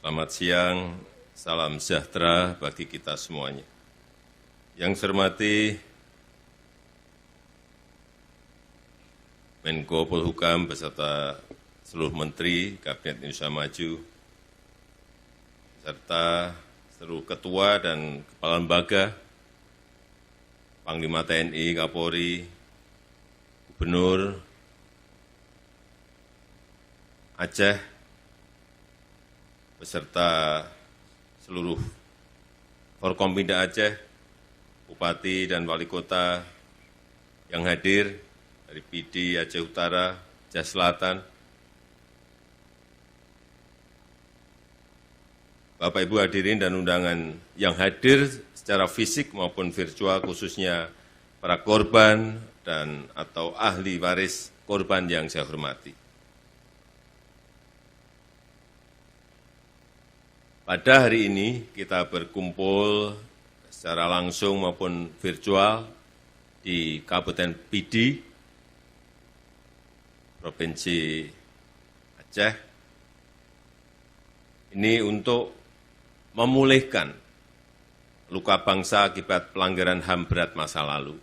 Selamat siang, salam sejahtera bagi kita semuanya. Yang saya hormati Menko Polhukam beserta seluruh Menteri Kabinet Indonesia Maju, serta seluruh Ketua dan Kepala Lembaga, Panglima TNI, Kapolri, Gubernur Aceh, beserta seluruh Forkompinda Aceh, Bupati dan Wali Kota yang hadir dari PD Aceh Utara, Aceh Selatan, Bapak Ibu hadirin dan undangan yang hadir secara fisik maupun virtual, khususnya para korban dan atau ahli waris korban yang saya hormati. Pada hari ini kita berkumpul secara langsung maupun virtual di Kabupaten Pidi, Provinsi Aceh, ini untuk memulihkan luka bangsa akibat pelanggaran HAM berat masa lalu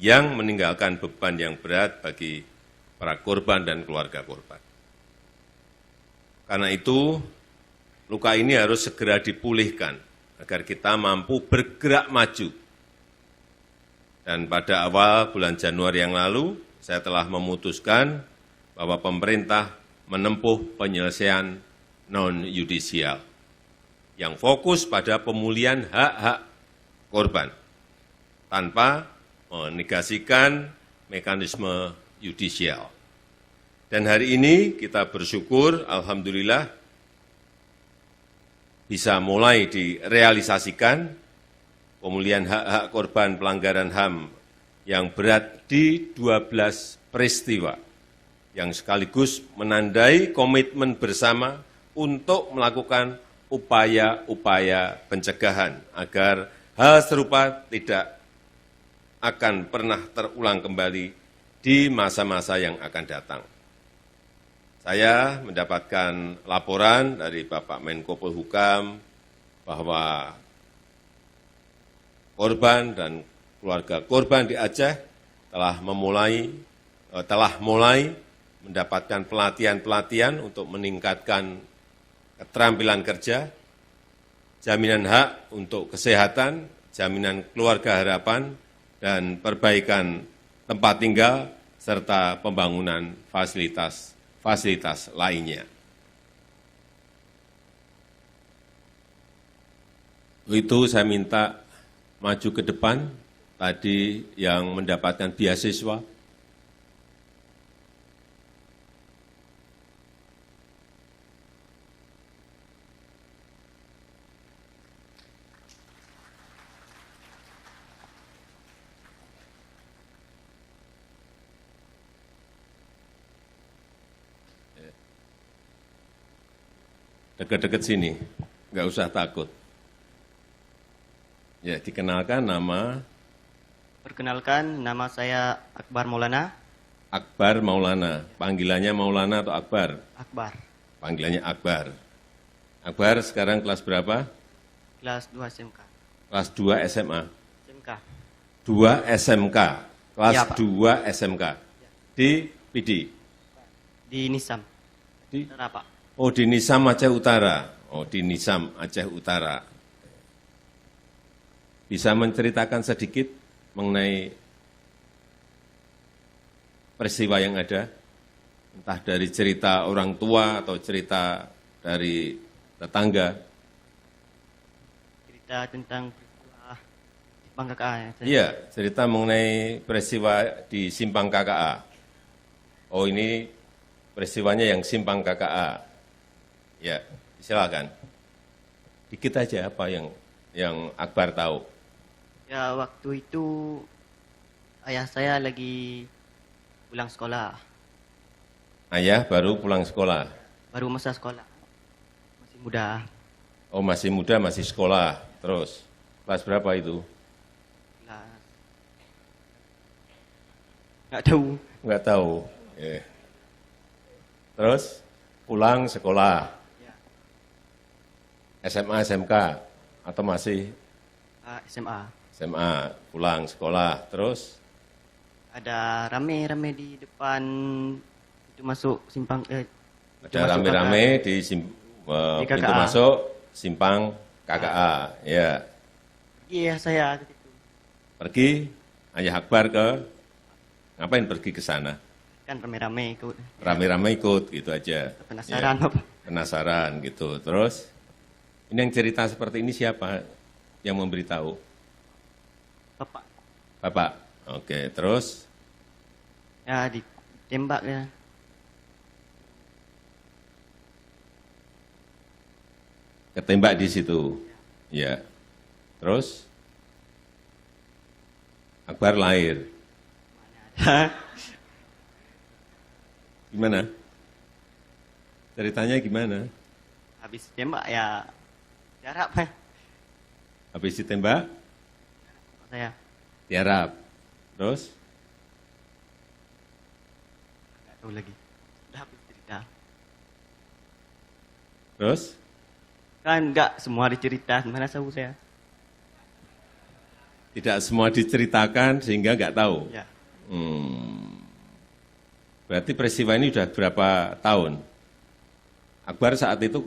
yang meninggalkan beban yang berat bagi para korban dan keluarga korban. Karena itu, luka ini harus segera dipulihkan agar kita mampu bergerak maju. Dan pada awal bulan Januari yang lalu, saya telah memutuskan bahwa pemerintah menempuh penyelesaian non-yudisial yang fokus pada pemulihan hak-hak korban tanpa menegasikan mekanisme yudisial. Dan hari ini kita bersyukur, alhamdulillah, bisa mulai direalisasikan pemulihan hak-hak korban pelanggaran HAM yang berat di 12 peristiwa, yang sekaligus menandai komitmen bersama untuk melakukan upaya-upaya pencegahan agar hal serupa tidak akan pernah terulang kembali di masa-masa yang akan datang. Saya mendapatkan laporan dari Bapak Menko Polhukam bahwa korban dan keluarga korban di Aceh telah mulai mendapatkan pelatihan-pelatihan untuk meningkatkan keterampilan kerja, jaminan hak untuk kesehatan, jaminan keluarga harapan, dan perbaikan tempat tinggal, serta pembangunan fasilitas lainnya. Itu saya minta maju ke depan, tadi yang mendapatkan beasiswa. Dekat-dekat sini, nggak usah takut. Ya, dikenalkan nama. Perkenalkan, nama saya Akbar Maulana. Akbar Maulana. Panggilannya Maulana atau Akbar? Akbar. Panggilannya Akbar. Akbar sekarang kelas berapa? Kelas 2 SMK. Kelas 2 SMA. SMK. 2 SMK. Kelas Ya, Pak. 2 SMK. Di PD? Di Nisam. Di? Utara, Pak. Oh, di Nisam Aceh Utara. Oh, di Nisam Aceh Utara. Bisa menceritakan sedikit mengenai peristiwa yang ada? Entah dari cerita orang tua atau cerita dari tetangga. Cerita tentang peristiwa Simpang KKA ya. Iya, cerita mengenai peristiwa di Simpang KKA. Oh, ini peristiwanya yang Simpang KKA. Ya, silakan. Dikit aja apa yang Akbar tahu. Ya, waktu itu ayah saya lagi pulang sekolah. Ayah baru pulang sekolah. Baru masa sekolah. Masih muda. Oh, masih muda, masih sekolah. Terus, kelas berapa itu? Kelas. Nggak tahu. Nggak tahu. Terus, pulang sekolah. Ya. SMA, SMK, atau masih SMA. SMA, pulang sekolah, terus Ada rame-rame di depan itu masuk simpang itu ada masuk rame-rame di Di pintu KKA. masuk simpang KKA, ya. Iya saya ke situ. Pergi, Ayah Akbar ngapain pergi ke sana? Kan rame-rame ikut. Rame-rame ikut, gitu aja. Penasaran Ya, Bapak. penasaran, gitu. Terus, ini yang cerita seperti ini siapa yang memberitahu? Bapak. Bapak? Oke, terus? Ya ditembak ya. Ketembak di situ. Ya. Terus? Akbar lahir. Gimana? Ceritanya gimana? Habis tembak ya jarak Pak. Habis ditembak, Saya tiarap. Terus? nggak tahu lagi. Udah habis cerita. Terus? Kan nggak semua dicerita, mana tahu saya. Tidak semua diceritakan sehingga nggak tahu. Ya. Berarti peristiwa ini sudah berapa tahun? Akbar saat itu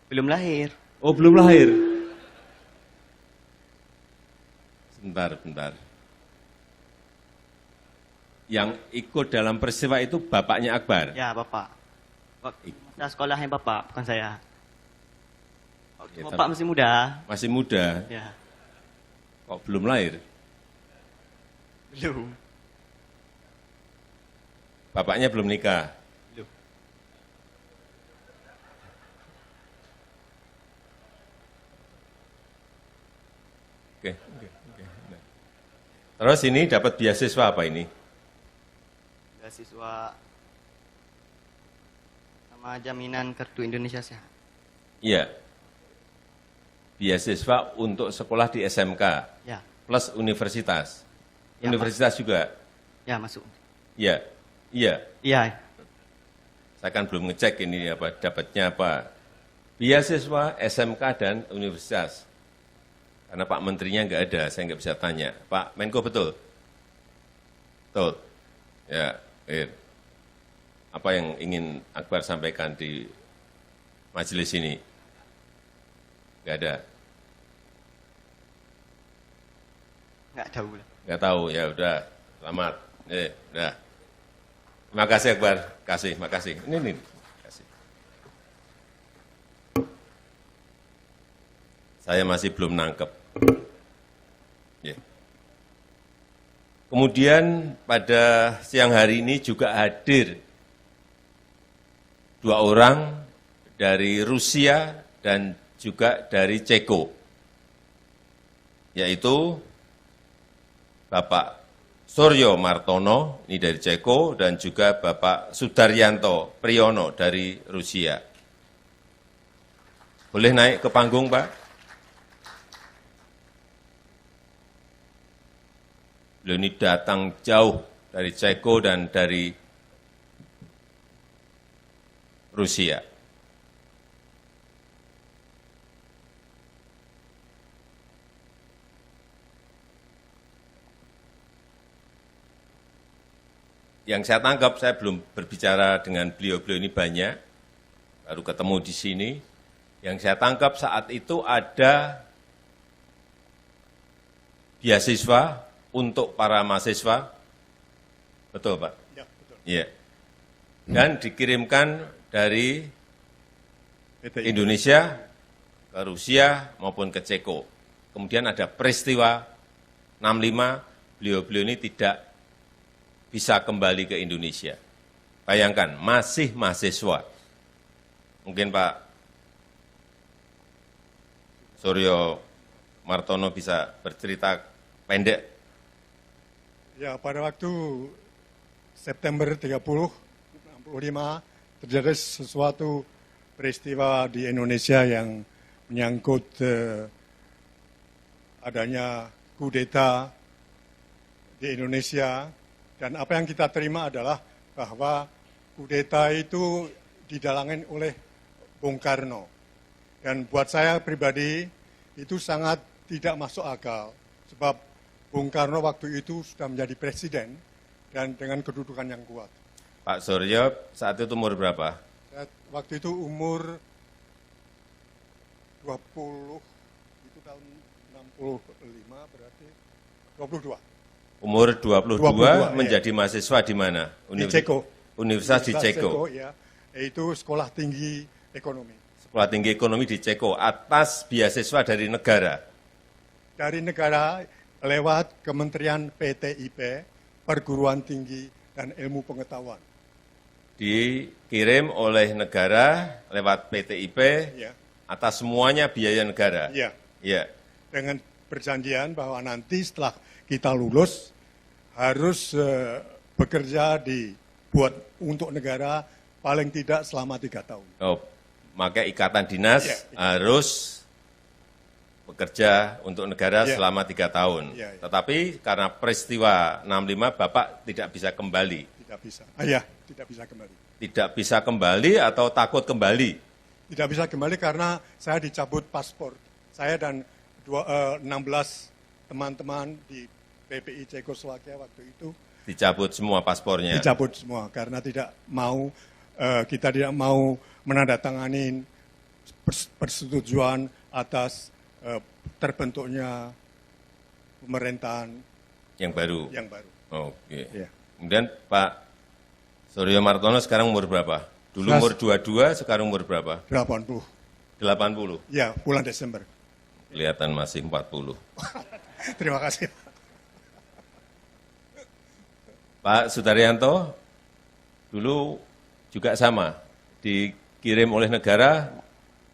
Belum lahir. oh belum lahir. Bentar. Yang ikut dalam peristiwa itu bapaknya Akbar. Ya Bapak. Waktu masa sekolahnya Bapak, bukan saya. Waktu Ya, Bapak masih muda. Masih muda, Ya. kok belum lahir? Belum. Bapaknya belum nikah. Belum. Oke. Nah. Terus ini dapat beasiswa apa ini? Beasiswa sama jaminan kartu Indonesia Sehat. Iya. Beasiswa untuk sekolah di SMK Ya. plus universitas. Ya, Universitas juga. Ya masuk. Iya. Iya. Iya. Saya kan belum ngecek ini apa dapatnya apa. Beasiswa SMK dan universitas. Karena Pak Menterinya nggak ada, saya nggak bisa tanya. Pak Menko betul? Betul. Ya, apa yang ingin Akbar sampaikan di majelis ini? Nggak ada. Nggak tahu lah. Nggak tahu, ya udah, selamat. Udah. Terima kasih Akbar, makasih. Ini. Kasih. Saya masih belum nangkep. Ya. Kemudian pada siang hari ini juga hadir 2 orang dari Rusia dan juga dari Ceko, yaitu Bapak Suryo Martono, ini dari Ceko, dan juga Bapak Sudaryanto Priyono dari Rusia. Boleh naik ke panggung, Pak? Beliau ini datang jauh dari Ceko dan dari Rusia. Yang saya tangkap, saya belum berbicara dengan beliau-beliau ini banyak, baru ketemu di sini. Yang saya tangkap saat itu ada beasiswa untuk para mahasiswa, betul Pak? Ya, betul. Iya. Dan dikirimkan dari PT Indonesia ke Rusia maupun ke Ceko. Kemudian ada peristiwa 65, beliau-beliau ini tidak bisa kembali ke Indonesia. Bayangkan, masih mahasiswa. Mungkin Pak Suryo Martono bisa bercerita pendek. Ya, pada waktu September 30, 65, terjadi sesuatu peristiwa di Indonesia yang menyangkut adanya kudeta di Indonesia. Dan apa yang kita terima adalah bahwa kudeta itu didalangin oleh Bung Karno. Dan buat saya pribadi itu sangat tidak masuk akal. Sebab Bung Karno waktu itu sudah menjadi presiden dan dengan kedudukan yang kuat. Pak Suryo saat itu umur berapa? Saya waktu itu umur 20, itu tahun 65 berarti 22. Umur 22, 22, menjadi mahasiswa di mana? Di Ceko. Universitas di Ceko. Ya, yaitu Sekolah Tinggi Ekonomi. Sekolah Tinggi Ekonomi di Ceko atas beasiswa dari negara. Dari negara lewat Kementerian PTIP, Perguruan Tinggi dan Ilmu Pengetahuan. Dikirim oleh negara lewat PTIP Ya, atas semuanya biaya negara. ya. Ya. Dengan perjanjian bahwa nanti setelah kita lulus harus bekerja buat untuk negara paling tidak selama 3 tahun. Oh, maka ikatan dinas Ya, harus bekerja untuk negara Ya. selama 3 tahun. Ya, ya. Tetapi karena peristiwa 65 Bapak tidak bisa kembali. Tidak bisa. Ya, tidak bisa kembali. Tidak bisa kembali atau takut kembali? Tidak bisa kembali karena saya dicabut paspor. Saya dan 16 teman-teman di PPI Cekoslowakia waktu itu Dicabut semua paspornya. dicabut semua karena kita tidak mau menandatangani persetujuan atas terbentuknya pemerintahan Yang baru. yang baru. Oke. Ya. Kemudian Pak Suryo Martono sekarang umur berapa? Dulu umur 22, sekarang umur berapa? 80. 80. Ya, bulan Desember. Kelihatan masih 40. Terima kasih. Pak Sudaryanto, dulu juga sama, dikirim oleh negara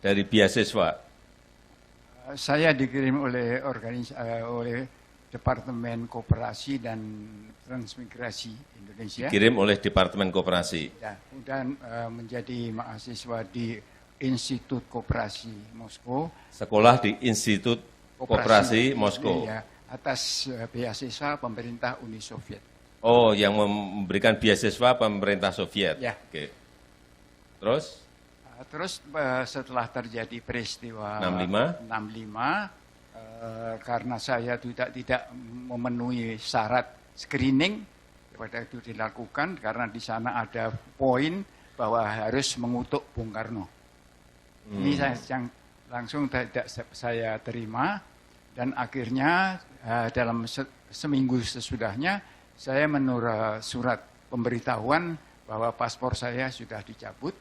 dari beasiswa. Saya dikirim oleh oleh Departemen Koperasi dan Transmigrasi Indonesia. Dikirim oleh Departemen Koperasi. Ya, dan menjadi mahasiswa di Institut Koperasi Moskow. Sekolah di Institut Koperasi Moskow. Ya, atas beasiswa pemerintah Uni Soviet. Oh, yang memberikan beasiswa pemerintah Soviet. Ya. Oke. Terus? Terus setelah terjadi peristiwa 65, karena saya tidak memenuhi syarat screening, pada itu dilakukan karena di sana ada poin bahwa harus mengutuk Bung Karno. Ini yang langsung tidak saya terima dan akhirnya dalam seminggu sesudahnya saya menurut surat pemberitahuan bahwa paspor saya sudah dicabut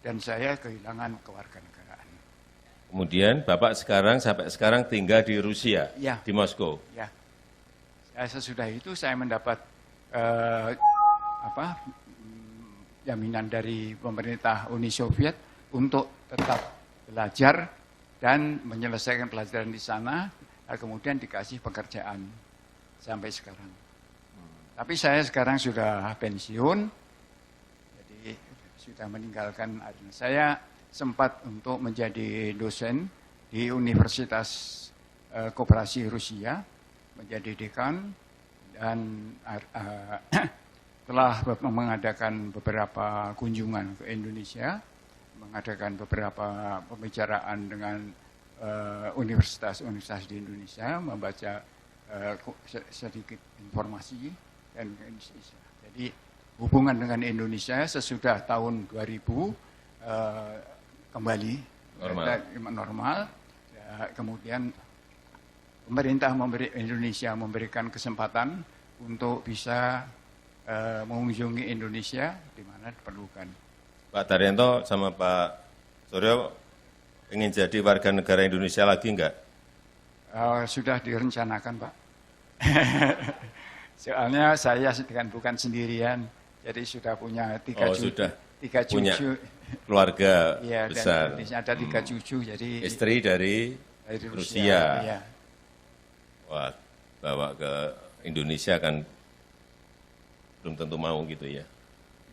dan saya kehilangan kewarganegaraan. kemudian Bapak sampai sekarang tinggal di Rusia, Ya. di Moskow. Ya, sesudah itu saya mendapat jaminan dari pemerintah Uni Soviet untuk tetap belajar dan menyelesaikan pelajaran di sana, kemudian dikasih pekerjaan sampai sekarang. Tapi saya sekarang sudah pensiun, jadi sudah meninggalkan. Saya sempat untuk menjadi dosen di Universitas Koperasi Rusia, menjadi dekan, dan telah mengadakan beberapa kunjungan ke Indonesia, mengadakan beberapa pembicaraan dengan universitas-universitas di Indonesia, membaca sedikit informasi dan Indonesia. Jadi hubungan dengan Indonesia sesudah tahun 2000 kembali normal. Ya, kemudian pemerintah Indonesia memberikan kesempatan untuk bisa mengunjungi Indonesia di mana diperlukan. Pak Daryanto sama Pak Suryo ingin jadi warga negara Indonesia lagi enggak? Sudah direncanakan, Pak. Soalnya saya bukan sendirian, jadi sudah punya tiga cucu. Punya keluarga ya, besar. Dan ada 3 cucu, jadi Istri dari Rusia. Ya. Wah, bawa ke Indonesia kan belum tentu mau gitu ya.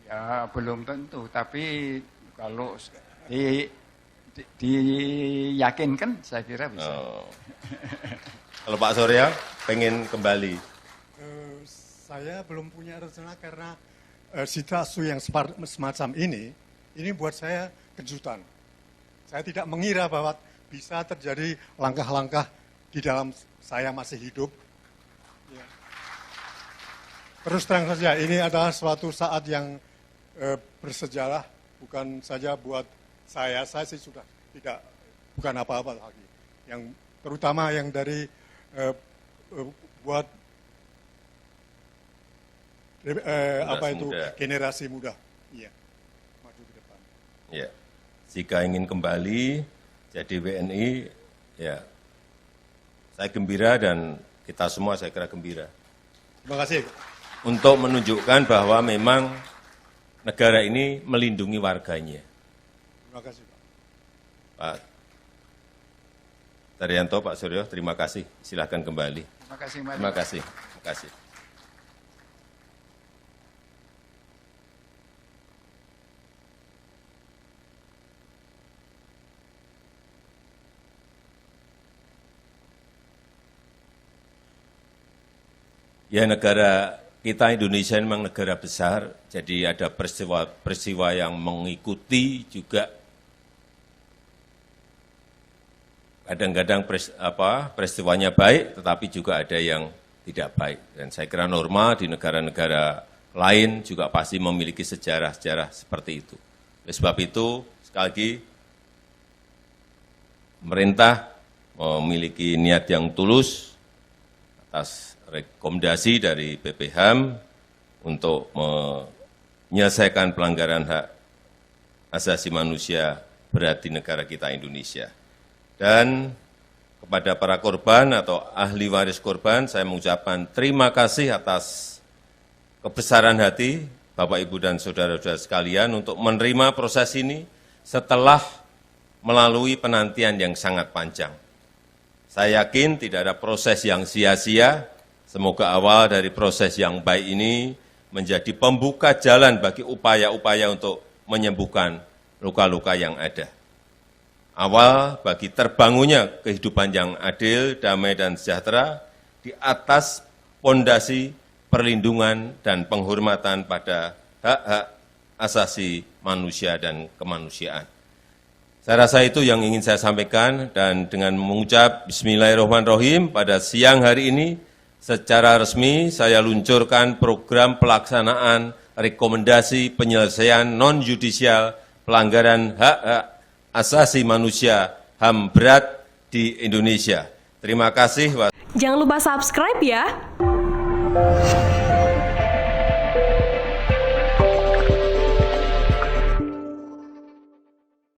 Ya, belum tentu, tapi kalau diyakinkan saya kira bisa. Oh. Kalau Pak Surya pengen kembali? Saya belum punya rencana karena situasi yang semacam ini buat saya kejutan. Saya tidak mengira bahwa bisa terjadi langkah-langkah di dalam saya masih hidup. Ya. Terus terang saja, ini adalah suatu saat yang bersejarah, bukan saja buat saya sih sudah bukan apa-apa lagi. Yang terutama yang dari buat generasi muda, iya, maju ke depan. Ya, jika ingin kembali jadi WNI, ya, saya gembira dan kita semua saya kira gembira. Terima kasih. Untuk menunjukkan bahwa memang negara ini melindungi warganya. Terima kasih, Pak. Pak Daryanto, Pak Suryo, terima kasih. Silakan kembali. Terima kasih, Mari. Terima kasih. Terima kasih. Ya, negara kita Indonesia memang negara besar, jadi ada peristiwa yang mengikuti juga. Kadang-kadang peristiwanya baik, tetapi juga ada yang tidak baik. Dan saya kira normal di negara-negara lain juga pasti memiliki sejarah-sejarah seperti itu. Oleh sebab itu, sekali lagi, pemerintah memiliki niat yang tulus atas rekomendasi dari BPHAM untuk menyelesaikan pelanggaran hak asasi manusia berat di negara kita Indonesia. Dan kepada para korban atau ahli waris korban, saya mengucapkan terima kasih atas kebesaran hati Bapak, Ibu, dan saudara-saudara sekalian untuk menerima proses ini setelah melalui penantian yang sangat panjang. Saya yakin tidak ada proses yang sia-sia. Semoga awal dari proses yang baik ini menjadi pembuka jalan bagi upaya-upaya untuk menyembuhkan luka-luka yang ada. Awal bagi terbangunnya kehidupan yang adil, damai, dan sejahtera di atas pondasi perlindungan dan penghormatan pada hak-hak asasi manusia dan kemanusiaan. Saya rasa itu yang ingin saya sampaikan, dan dengan mengucap Bismillahirrahmanirrahim pada siang hari ini, secara resmi saya luncurkan program pelaksanaan rekomendasi penyelesaian non-judisial pelanggaran hak-hak asasi manusia HAM berat di Indonesia. Terima kasih. Jangan lupa subscribe ya.